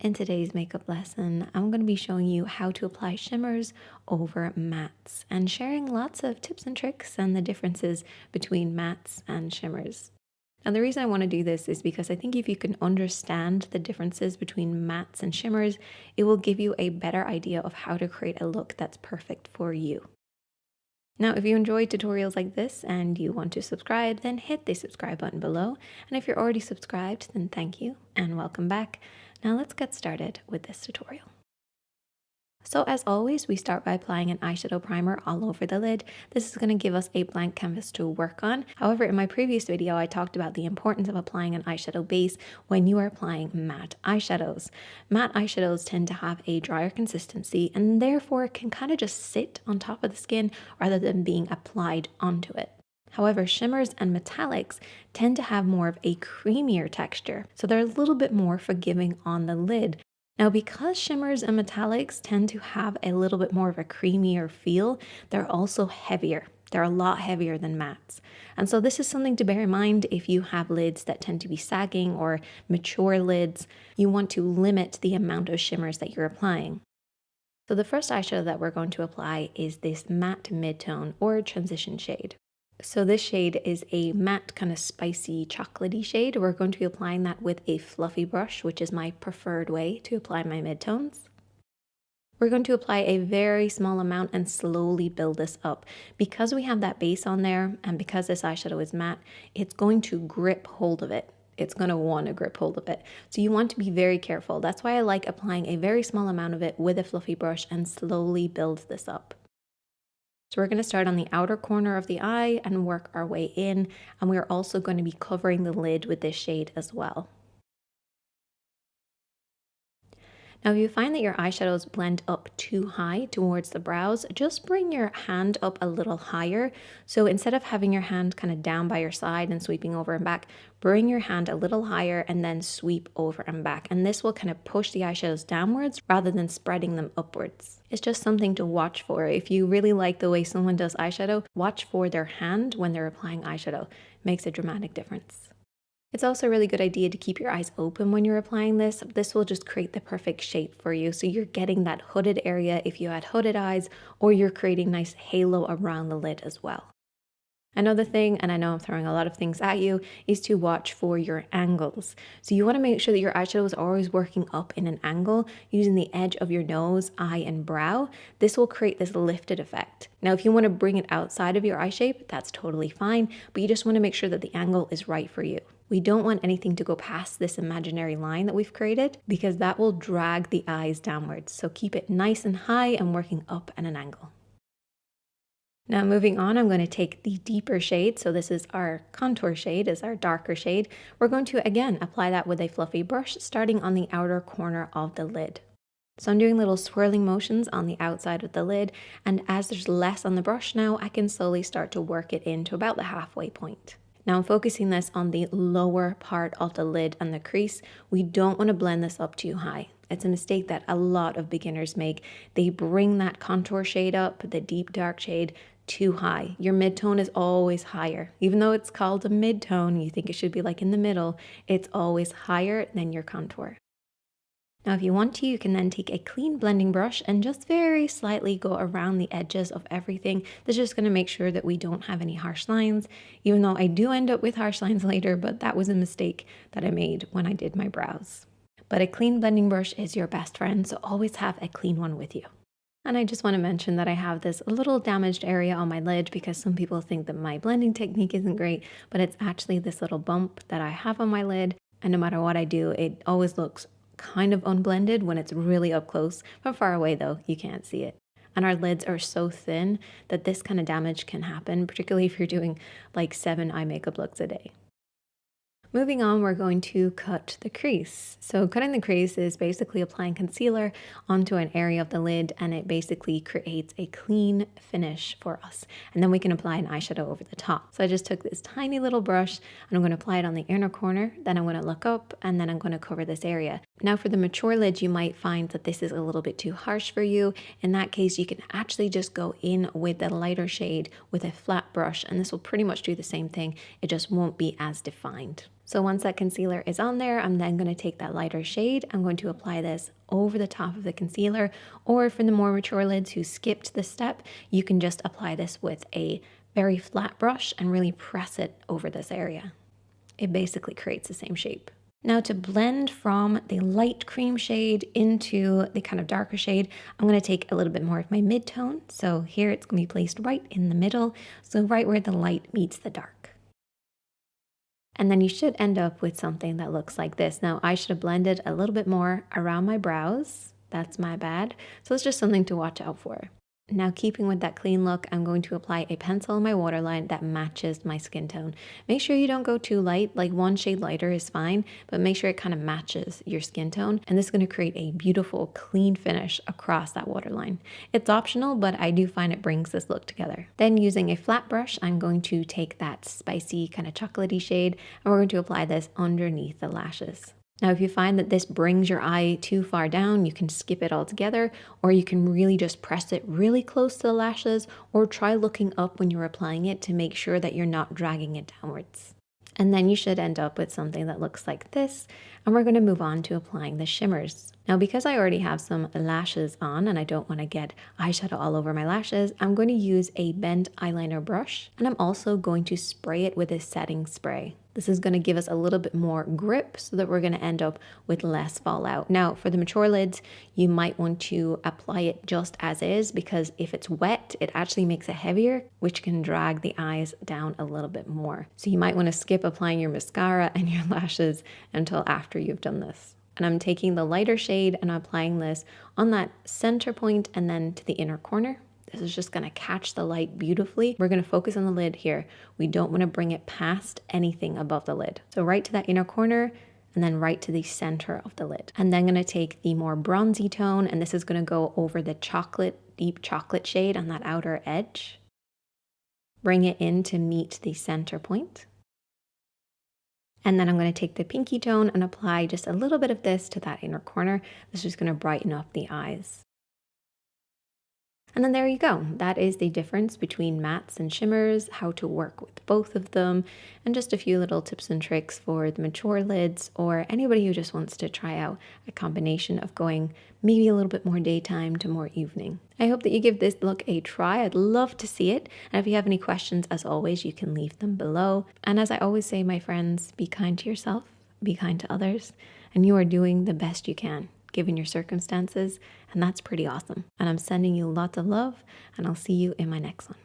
In today's makeup lesson, I'm going to be showing you how to apply shimmers over mattes and sharing lots of tips and tricks and the differences between mattes and shimmers. And the reason I want to do this is because I think if you can understand the differences between mattes and shimmers, it will give you a better idea of how to create a look that's perfect for you. Now, if you enjoy tutorials like this and you want to subscribe, then hit the subscribe button below. And if you're already subscribed, then thank you and welcome back. Now let's get started with this tutorial. So as always, we start by applying an eyeshadow primer all over the lid. This is going to give us a blank canvas to work on. However, in my previous video, I talked about the importance of applying an eyeshadow base when you are applying matte eyeshadows. Matte eyeshadows tend to have a drier consistency and therefore can kind of just sit on top of the skin rather than being applied onto it. However, shimmers and metallics tend to have more of a creamier texture, so they're a little bit more forgiving on the lid. Now, because shimmers and metallics tend to have a little bit more of a creamier feel, they're also heavier. They're a lot heavier than mattes. And so this is something to bear in mind if you have lids that tend to be sagging or mature lids. You want to limit the amount of shimmers that you're applying. So the first eyeshadow that we're going to apply is this matte mid-tone or transition shade. So this shade is a matte kind of spicy chocolatey shade. We're going to be applying that with a fluffy brush, which is my preferred way to apply my midtones. We're going to apply a very small amount and slowly build this up. Because we have that base on there and because this eyeshadow is matte, it's going to grip hold of it. It's going to want to grip hold of it. So you want to be very careful. That's why I like applying a very small amount of it with a fluffy brush and slowly build this up. So we're going to start on the outer corner of the eye and work our way in, and we're also going to be covering the lid with this shade as well. Now, if you find that your eyeshadows blend up too high towards the brows, just bring your hand up a little higher. So instead of having your hand kind of down by your side and sweeping over and back, bring your hand a little higher and then sweep over and back. And this will kind of push the eyeshadows downwards rather than spreading them upwards. It's just something to watch for. If you really like the way someone does eyeshadow, watch for their hand when they're applying eyeshadow. It makes a dramatic difference. It's also a really good idea to keep your eyes open when you're applying this. This will just create the perfect shape for you. So you're getting that hooded area if you had hooded eyes, or you're creating nice halo around the lid as well. Another thing, and I know I'm throwing a lot of things at you, is to watch for your angles. So you want to make sure that your eyeshadow is always working up in an angle using the edge of your nose, eye, and brow. This will create this lifted effect. Now, if you want to bring it outside of your eye shape, that's totally fine, but you just want to make sure that the angle is right for you. We don't want anything to go past this imaginary line that we've created because that will drag the eyes downwards. So keep it nice and high and working up at an angle. Now moving on, I'm going to take the deeper shade. So this is our contour shade, is our darker shade. We're going to again apply that with a fluffy brush starting on the outer corner of the lid. So I'm doing little swirling motions on the outside of the lid, and as there's less on the brush now, I can slowly start to work it into about the halfway point. Now I'm focusing this on the lower part of the lid and the crease. We don't want to blend this up too high. It's a mistake that a lot of beginners make. They bring that contour shade up, the deep dark shade, too high. Your mid-tone is always higher. Even though it's called a mid-tone, you think it should be like in the middle, it's always higher than your contour. Now, if you want to, you can then take a clean blending brush and just very slightly go around the edges of everything. That's just going to make sure that we don't have any harsh lines, even though I do end up with harsh lines later, but that was a mistake that I made when I did my brows. But a clean blending brush is your best friend, so always have a clean one with you. And I just want to mention that I have this little damaged area on my lid because some people think that my blending technique isn't great, but it's actually this little bump that I have on my lid. And no matter what I do, it always looks kind of unblended when it's really up close. From far away though, you can't see it. And our lids are so thin that this kind of damage can happen, particularly if you're doing like 7 eye makeup looks a day. Moving on, we're going to cut the crease. So cutting the crease is basically applying concealer onto an area of the lid, and it basically creates a clean finish for us. And then we can apply an eyeshadow over the top. So I just took this tiny little brush and I'm going to apply it on the inner corner. Then I'm going to look up and then I'm going to cover this area. Now for the mature lids, you might find that this is a little bit too harsh for you. In that case, you can actually just go in with the lighter shade with a flat brush, and this will pretty much do the same thing. It just won't be as defined. So once that concealer is on there, I'm then going to take that lighter shade. I'm going to apply this over the top of the concealer, or for the more mature lids who skipped this step, you can just apply this with a very flat brush and really press it over this area. It basically creates the same shape. Now to blend from the light cream shade into the kind of darker shade, I'm going to take a little bit more of my mid-tone. So here it's going to be placed right in the middle, so right where the light meets the dark. And then you should end up with something that looks like this. Now I should have blended a little bit more around my brows. That's my bad. So it's just something to watch out for. Now, keeping with that clean look, I'm going to apply a pencil on my waterline that matches my skin tone. Make sure you don't go too light, like one shade lighter is fine, but make sure it kind of matches your skin tone. And this is going to create a beautiful, clean finish across that waterline. It's optional, but I do find it brings this look together. Then using a flat brush, I'm going to take that spicy kind of chocolatey shade, and we're going to apply this underneath the lashes. Now, if you find that this brings your eye too far down, you can skip it altogether, or you can really just press it really close to the lashes, or try looking up when you're applying it to make sure that you're not dragging it downwards. And then you should end up with something that looks like this, and we're going to move on to applying the shimmers. Now, because I already have some lashes on and I don't want to get eyeshadow all over my lashes, I'm going to use a bent eyeliner brush, and I'm also going to spray it with a setting spray. This is going to give us a little bit more grip so that we're going to end up with less fallout. Now, for the mature lids, you might want to apply it just as is, because if it's wet, it actually makes it heavier, which can drag the eyes down a little bit more. So you might want to skip applying your mascara and your lashes until after you've done this. And I'm taking the lighter shade and I'm applying this on that center point and then to the inner corner. This is just going to catch the light beautifully. We're going to focus on the lid here. We don't want to bring it past anything above the lid. So right to that inner corner and then right to the center of the lid. And then going to take the more bronzy tone, and this is going to go over the chocolate, deep chocolate shade on that outer edge. Bring it in to meet the center point. And then I'm going to take the pinky tone and apply just a little bit of this to that inner corner. This is just going to brighten up the eyes. And then there you go. That is the difference between mattes and shimmers, how to work with both of them, and just a few little tips and tricks for the mature lids or anybody who just wants to try out a combination of going maybe a little bit more daytime to more evening. I hope that you give this look a try. I'd love to see it. And if you have any questions, as always, you can leave them below. And as I always say, my friends, be kind to yourself, be kind to others, and you are doing the best you can given your circumstances, and that's pretty awesome. And I'm sending you lots of love, and I'll see you in my next one.